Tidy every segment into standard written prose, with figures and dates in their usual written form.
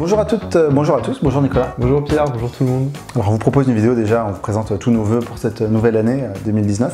Bonjour à toutes, bonjour à tous, bonjour Nicolas. Bonjour Pierre, bonjour tout le monde. Alors on vous propose une vidéo déjà, on vous présente tous nos vœux pour cette nouvelle année 2019.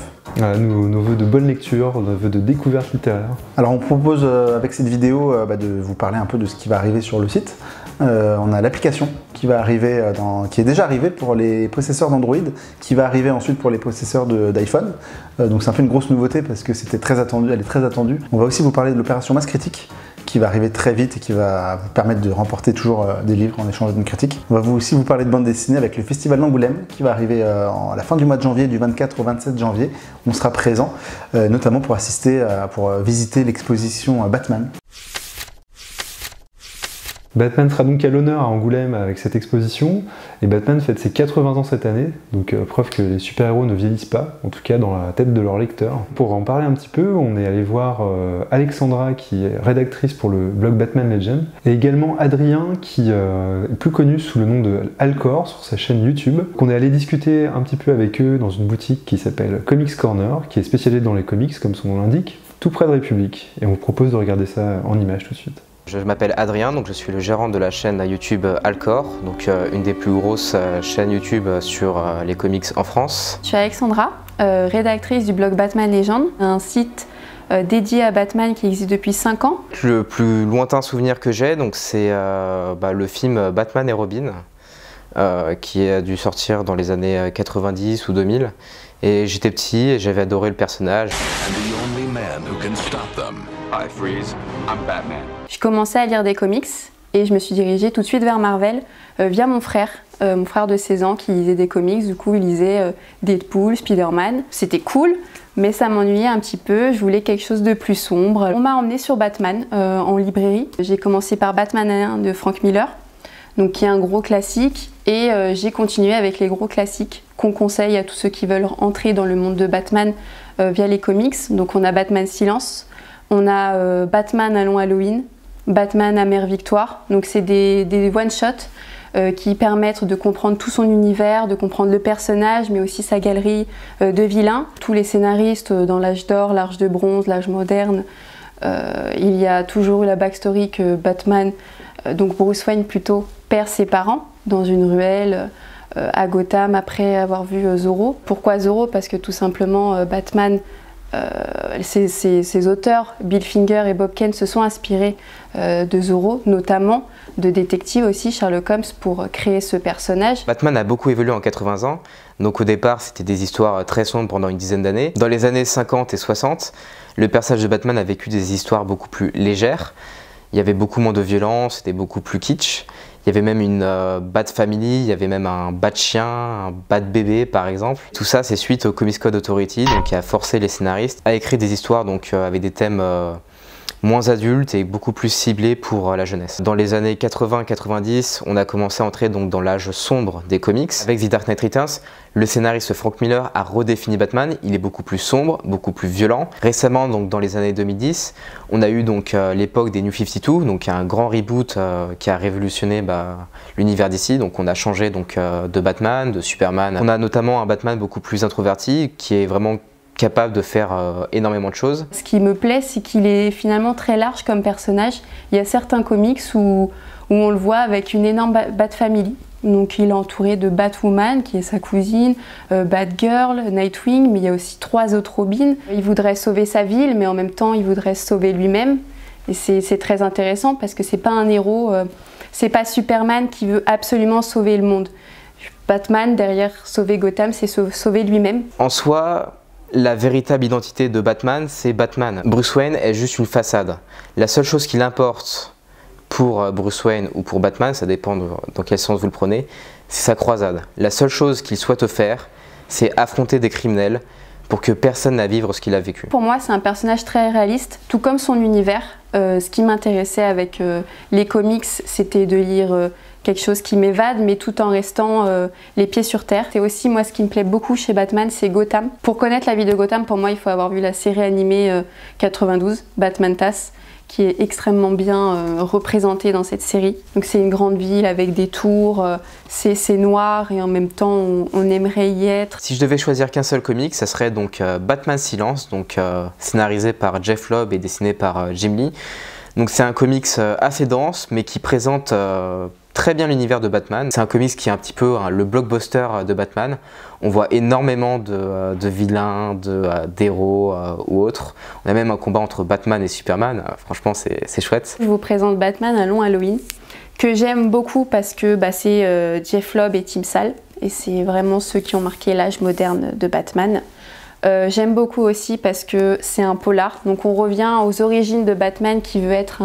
Nos vœux de bonne lecture, nos vœux de découverte littéraire. Alors on propose avec cette vidéo de vous parler un peu de ce qui va arriver sur le site. On a l'application qui va arriver, qui est déjà arrivée pour les possesseurs d'Android, qui va arriver ensuite pour les possesseurs d'iPhone. Donc c'est un peu une grosse nouveauté parce que c'était très attendu, elle est très attendue. On va aussi vous parler de l'opération Masse Critique, qui va arriver très vite et qui va vous permettre de remporter toujours des livres en échange d'une critique. On va aussi vous parler de bande dessinée avec le Festival d'Angoulême qui va arriver à la fin du mois de janvier, du 24 au 27 janvier. On sera présent, notamment pour assister, pour visiter l'exposition Batman. Batman sera donc à l'honneur à Angoulême avec cette exposition, et Batman fête ses 80 ans cette année, donc preuve que les super-héros ne vieillissent pas, en tout cas dans la tête de leurs lecteurs. Pour en parler un petit peu, on est allé voir Alexandra, qui est rédactrice pour le blog Batman Legend, et également Adrien, qui est plus connu sous le nom de Alcor sur sa chaîne YouTube, qu'on est allé discuter un petit peu avec eux dans une boutique qui s'appelle Comics Corner, qui est spécialisée dans les comics, comme son nom l'indique, tout près de République, et on vous propose de regarder ça en images tout de suite. Je m'appelle Adrien, donc je suis le gérant de la chaîne YouTube Alcor, donc une des plus grosses chaînes YouTube sur les comics en France. Je suis Alexandra, rédactrice du blog Batman Legend, un site dédié à Batman qui existe depuis 5 ans. Le plus lointain souvenir que j'ai, c'est le film Batman et Robin, qui a dû sortir dans les années 90 ou 2000. Et j'étais petit et j'avais adoré le personnage. Je commençais à lire des comics et je me suis dirigée tout de suite vers Marvel via mon frère de 16 ans qui lisait des comics. Du coup, il lisait Deadpool, Spider-Man. C'était cool, mais ça m'ennuyait un petit peu. Je voulais quelque chose de plus sombre. On m'a emmenée sur Batman en librairie. J'ai commencé par Batman 1 de Frank Miller, donc qui est un gros classique, et j'ai continué avec les gros classiques qu'on conseille à tous ceux qui veulent entrer dans le monde de Batman via les comics. Donc on a Batman Silence, on a Batman Allons Halloween, Batman Amère Victoire. Donc c'est des one-shots qui permettent de comprendre tout son univers, de comprendre le personnage, mais aussi sa galerie de vilains. Tous les scénaristes dans l'âge d'or, l'âge de bronze, l'âge moderne, il y a toujours eu la backstory que Batman, donc Bruce Wayne plutôt, perd ses parents dans une ruelle à Gotham après avoir vu Zorro. Pourquoi Zorro? Parce que tout simplement Batman, ses auteurs, Bill Finger et Bob Kane, se sont inspirés de Zorro, notamment de détectives aussi, Sherlock Holmes, pour créer ce personnage. Batman a beaucoup évolué en 80 ans, donc au départ c'était des histoires très sombres pendant une dizaine d'années. Dans les années 50 et 60, le personnage de Batman a vécu des histoires beaucoup plus légères. Il y avait beaucoup moins de violence, c'était beaucoup plus kitsch. Il y avait même une Bat Family, il y avait même un Bat Chien, un Bat Bébé par exemple. Tout ça c'est suite au Comics Code Authority, donc qui a forcé les scénaristes à écrire des histoires avec des thèmes moins adultes et beaucoup plus ciblés pour la jeunesse. Dans les années 80-90, on a commencé à entrer dans l'âge sombre des comics. Avec The Dark Knight Returns, le scénariste Frank Miller a redéfini Batman. Il est beaucoup plus sombre, beaucoup plus violent. Récemment, dans les années 2010, on a eu l'époque des New 52, donc un grand reboot qui a révolutionné l'univers d'ici. Donc on a changé de Batman, de Superman. On a notamment un Batman beaucoup plus introverti qui est vraiment capable de faire énormément de choses. Ce qui me plaît, c'est qu'il est finalement très large comme personnage. Il y a certains comics où on le voit avec une énorme Bat Family. Donc il est entouré de Batwoman, qui est sa cousine, Batgirl, Nightwing, mais il y a aussi 3 autres Robins. Il voudrait sauver sa ville, mais en même temps il voudrait se sauver lui-même. Et c'est très intéressant parce que c'est pas un héros, c'est pas Superman qui veut absolument sauver le monde. Batman, derrière sauver Gotham, c'est sauver lui-même. En soi, la véritable identité de Batman, c'est Batman. Bruce Wayne est juste une façade. La seule chose qui l'importe pour Bruce Wayne ou pour Batman, ça dépend dans quel sens vous le prenez, c'est sa croisade. La seule chose qu'il souhaite faire, c'est affronter des criminels pour que personne n'a vivre ce qu'il a vécu. Pour moi, c'est un personnage très réaliste, tout comme son univers. Ce qui m'intéressait avec les comics, c'était de lire quelque chose qui m'évade, mais tout en restant les pieds sur terre. C'est aussi, moi, ce qui me plaît beaucoup chez Batman, c'est Gotham. Pour connaître la vie de Gotham, pour moi, il faut avoir vu la série animée 92, Batman TAS, qui est extrêmement bien représentée dans cette série. Donc c'est une grande ville avec des tours, c'est noir et en même temps on aimerait y être. Si je devais choisir qu'un seul comic, ça serait donc Batman Silence, scénarisé par Jeff Loeb et dessiné par Jim Lee. Donc c'est un comics assez dense, mais qui présente très bien l'univers de Batman. C'est un comics qui est un petit peu le blockbuster de Batman. On voit énormément de vilains, d'héros ou autres. On a même un combat entre Batman et Superman. Franchement, c'est chouette. Je vous présente Batman, un long Halloween, que j'aime beaucoup parce que c'est Jeff Loeb et Tim Sale. Et c'est vraiment ceux qui ont marqué l'âge moderne de Batman. J'aime beaucoup aussi parce que c'est un polar. Donc on revient aux origines de Batman qui veut être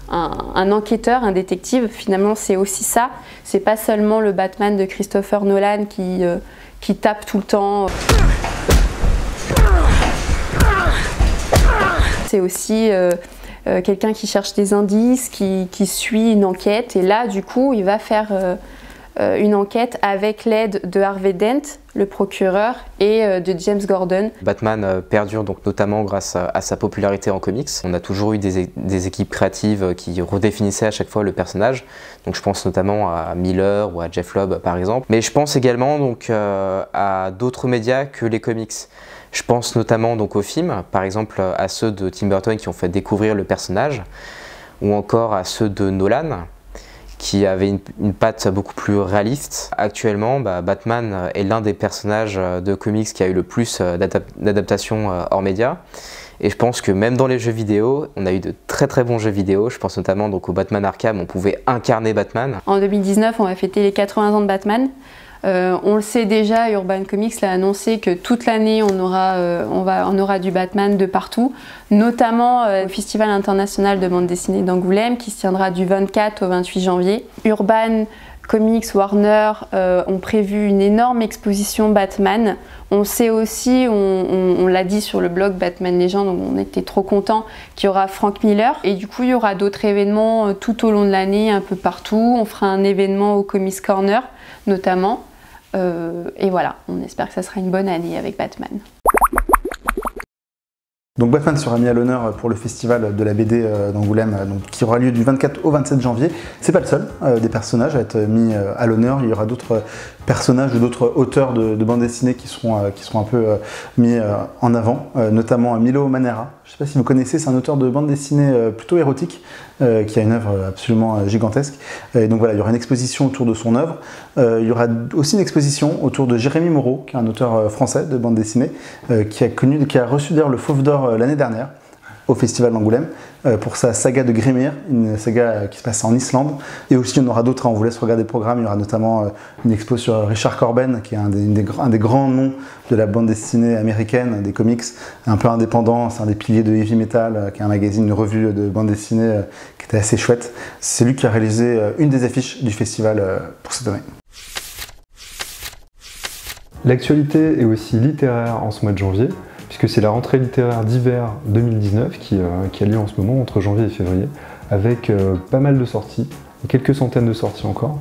un enquêteur, un détective. Finalement, c'est aussi ça. C'est pas seulement le Batman de Christopher Nolan qui tape tout le temps. C'est aussi quelqu'un qui cherche des indices, qui suit une enquête. Et là, du coup, il va faire une enquête avec l'aide de Harvey Dent, le procureur, et de James Gordon. Batman perdure donc notamment grâce à sa popularité en comics. On a toujours eu des équipes créatives qui redéfinissaient à chaque fois le personnage. Donc je pense notamment à Miller ou à Jeff Loeb par exemple. Mais je pense également donc à d'autres médias que les comics. Je pense notamment donc aux films, par exemple à ceux de Tim Burton qui ont fait découvrir le personnage, ou encore à ceux de Nolan, qui avait une patte beaucoup plus réaliste. Actuellement, Batman est l'un des personnages de comics qui a eu le plus d'adaptations hors média. Et je pense que même dans les jeux vidéo, on a eu de très très bons jeux vidéo. Je pense notamment donc au Batman Arkham, on pouvait incarner Batman. En 2019, on va fêter les 80 ans de Batman. On le sait déjà, Urban Comics l'a annoncé que toute l'année on aura du Batman de partout, notamment au Festival international de bande dessinée d'Angoulême qui se tiendra du 24 au 28 janvier. Urban Comics, Warner ont prévu une énorme exposition Batman. On sait aussi, on l'a dit sur le blog Batman Legends, donc on était trop contents qu'il y aura Frank Miller. Et du coup, il y aura d'autres événements tout au long de l'année, un peu partout. On fera un événement au Comics Corner, notamment. Et voilà, on espère que ça sera une bonne année avec Batman. Donc Batman sera mis à l'honneur pour le festival de la BD d'Angoulême qui aura lieu du 24 au 27 janvier. C'est pas le seul des personnages à être mis à l'honneur. Il y aura d'autres personnages ou d'autres auteurs de bande dessinée qui seront un peu mis en avant, notamment Milo Manara. Je ne sais pas si vous connaissez, c'est un auteur de bande dessinée plutôt érotique qui a une œuvre absolument gigantesque. Et donc voilà, il y aura une exposition autour de son œuvre. Il y aura aussi une exposition autour de Jérémy Moreau, qui est un auteur français de bande dessinée, qui a reçu d'ailleurs le Fauve d'Or l'année dernière au Festival d'Angoulême pour sa saga de Grimir, une saga qui se passe en Islande. Et aussi, on aura d'autres, on vous laisse regarder le programme. Il y aura notamment une expo sur Richard Corben, qui est un des grands noms de la bande dessinée américaine, des comics, un peu indépendant. C'est un des piliers de Heavy Metal, qui est un magazine, une revue de bande dessinée qui était assez chouette. C'est lui qui a réalisé une des affiches du festival pour cette année. L'actualité est aussi littéraire en ce mois de janvier, puisque c'est la rentrée littéraire d'hiver 2019 qui a lieu en ce moment entre janvier et février, avec pas mal de sorties, quelques centaines de sorties encore.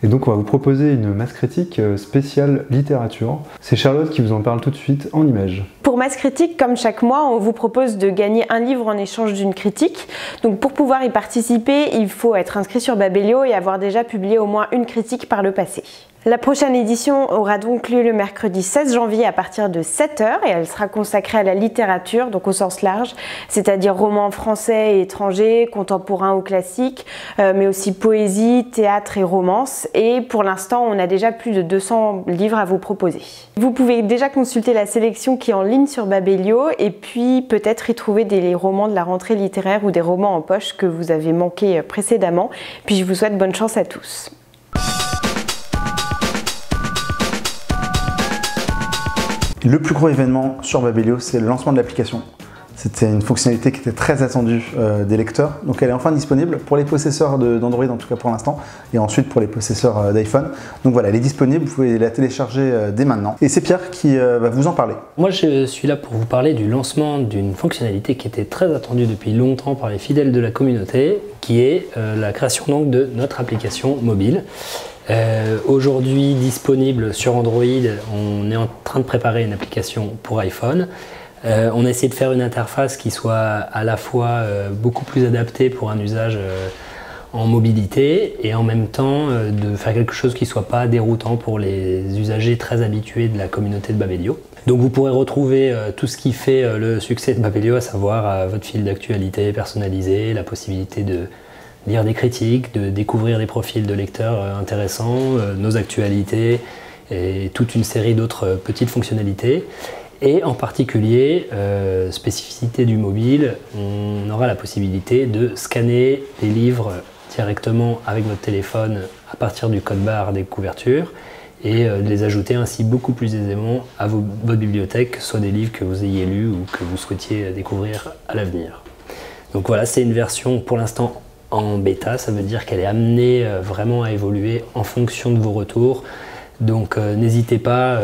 Et donc on va vous proposer une masse critique spéciale littérature. C'est Charlotte qui vous en parle tout de suite en images. Pour Masse Critique, comme chaque mois, on vous propose de gagner un livre en échange d'une critique. Donc pour pouvoir y participer, il faut être inscrit sur Babelio et avoir déjà publié au moins une critique par le passé. La prochaine édition aura donc lieu le mercredi 16 janvier à partir de 7 h et elle sera consacrée à la littérature, donc au sens large, c'est-à-dire romans français et étrangers, contemporains ou classiques, mais aussi poésie, théâtre et romance. Et pour l'instant, on a déjà plus de 200 livres à vous proposer. Vous pouvez déjà consulter la sélection qui est en ligne sur Babelio et puis peut-être y trouver des romans de la rentrée littéraire ou des romans en poche que vous avez manqué précédemment. Puis je vous souhaite bonne chance à tous. Le plus gros événement sur Babelio, c'est le lancement de l'application. C'était une fonctionnalité qui était très attendue des lecteurs. Donc elle est enfin disponible pour les possesseurs d'Android, en tout cas pour l'instant, et ensuite pour les possesseurs d'iPhone. Donc voilà, elle est disponible, vous pouvez la télécharger dès maintenant. Et c'est Pierre qui va vous en parler. Moi je suis là pour vous parler du lancement d'une fonctionnalité qui était très attendue depuis longtemps par les fidèles de la communauté, qui est la création donc de notre application mobile. Aujourd'hui disponible sur Android, on est en train de préparer une application pour iPhone. On a essayé de faire une interface qui soit à la fois beaucoup plus adaptée pour un usage en mobilité et en même temps de faire quelque chose qui ne soit pas déroutant pour les usagers très habitués de la communauté de Babelio. Donc vous pourrez retrouver tout ce qui fait le succès de Babelio, à savoir votre fil d'actualité personnalisé, la possibilité de lire des critiques, de découvrir des profils de lecteurs intéressants, nos actualités et toute une série d'autres petites fonctionnalités. Et en particulier, spécificité du mobile, on aura la possibilité de scanner les livres directement avec votre téléphone à partir du code barre des couvertures et de les ajouter ainsi beaucoup plus aisément à votre bibliothèque, que ce soit des livres que vous ayez lus ou que vous souhaitiez découvrir à l'avenir. Donc voilà, c'est une version pour l'instant en bêta, ça veut dire qu'elle est amenée vraiment à évoluer en fonction de vos retours. Donc n'hésitez pas,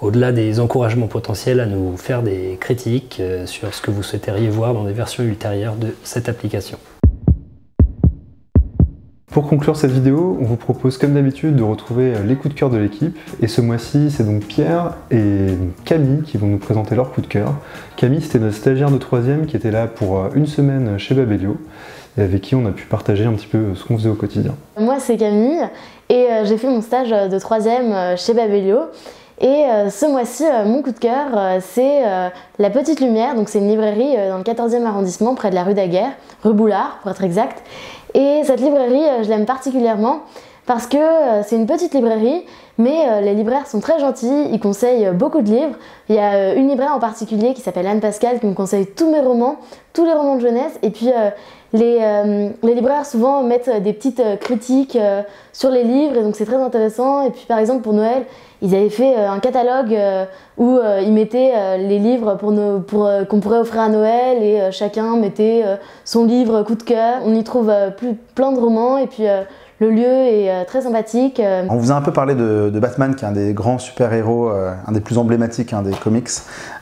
au-delà des encouragements potentiels, à nous faire des critiques sur ce que vous souhaiteriez voir dans des versions ultérieures de cette application. Pour conclure cette vidéo, on vous propose comme d'habitude de retrouver les coups de cœur de l'équipe. Et ce mois-ci, c'est donc Pierre et Camille qui vont nous présenter leur coup de cœur. Camille, c'était notre stagiaire de 3e qui était là pour une semaine chez Babelio et avec qui on a pu partager un petit peu ce qu'on faisait au quotidien. Moi, c'est Camille et j'ai fait mon stage de 3e chez Babelio. Et ce mois-ci, mon coup de cœur, c'est La Petite Lumière. Donc c'est une librairie dans le 14e arrondissement, près de la rue Daguerre, rue Boulard pour être exact. Et cette librairie, je l'aime particulièrement parce que c'est une petite librairie, mais les libraires sont très gentils, ils conseillent beaucoup de livres. Il y a une libraire en particulier qui s'appelle Anne Pascal qui me conseille tous mes romans, tous les romans de jeunesse. Et puis les libraires souvent mettent des petites critiques sur les livres et donc c'est très intéressant. Et puis par exemple pour Noël, ils avaient fait un catalogue où ils mettaient les livres qu'on pourrait offrir à Noël et chacun mettait son livre coup de cœur. On y trouve plein de romans et puis le lieu est très sympathique. On vous a un peu parlé de Batman, qui est un des grands super-héros, un des plus emblématiques des comics.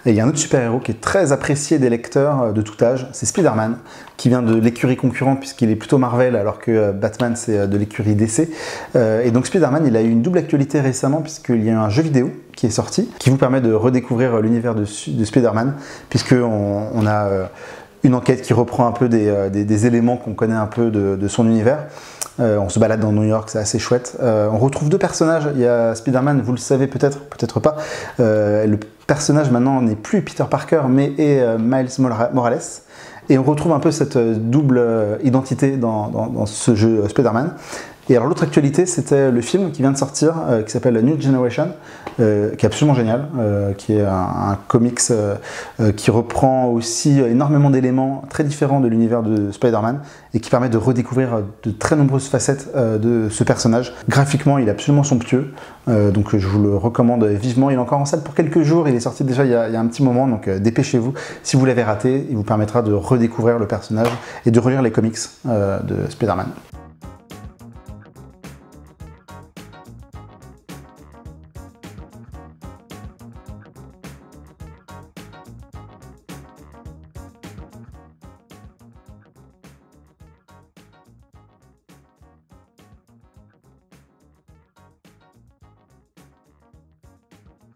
Et il y a un autre super-héros qui est très apprécié des lecteurs de tout âge, c'est Spider-Man, qui vient de l'écurie concurrente puisqu'il est plutôt Marvel, alors que Batman c'est de l'écurie DC. Et donc Spider-Man, il a eu une double actualité récemment puisqu'il y a eu un jeu vidéo qui est sorti, qui vous permet de redécouvrir l'univers de Spider-Man, puisqu'on a une enquête qui reprend un peu des éléments qu'on connaît un peu de son univers. On se balade dans New York, c'est assez chouette. On retrouve deux personnages, il y a Spider-Man, vous le savez peut-être, peut-être pas. Le personnage maintenant n'est plus Peter Parker, mais est Miles Morales. Et on retrouve un peu cette double identité dans ce jeu Spider-Man. Et alors l'autre actualité, c'était le film qui vient de sortir, qui s'appelle New Generation, qui est absolument génial, qui est un comics qui reprend aussi énormément d'éléments très différents de l'univers de Spider-Man et qui permet de redécouvrir de très nombreuses facettes de ce personnage. Graphiquement, il est absolument somptueux, donc je vous le recommande vivement. Il est encore en salle pour quelques jours, il est sorti déjà il y a un petit moment, donc dépêchez-vous. Si vous l'avez raté, il vous permettra de redécouvrir le personnage et de relire les comics de Spider-Man.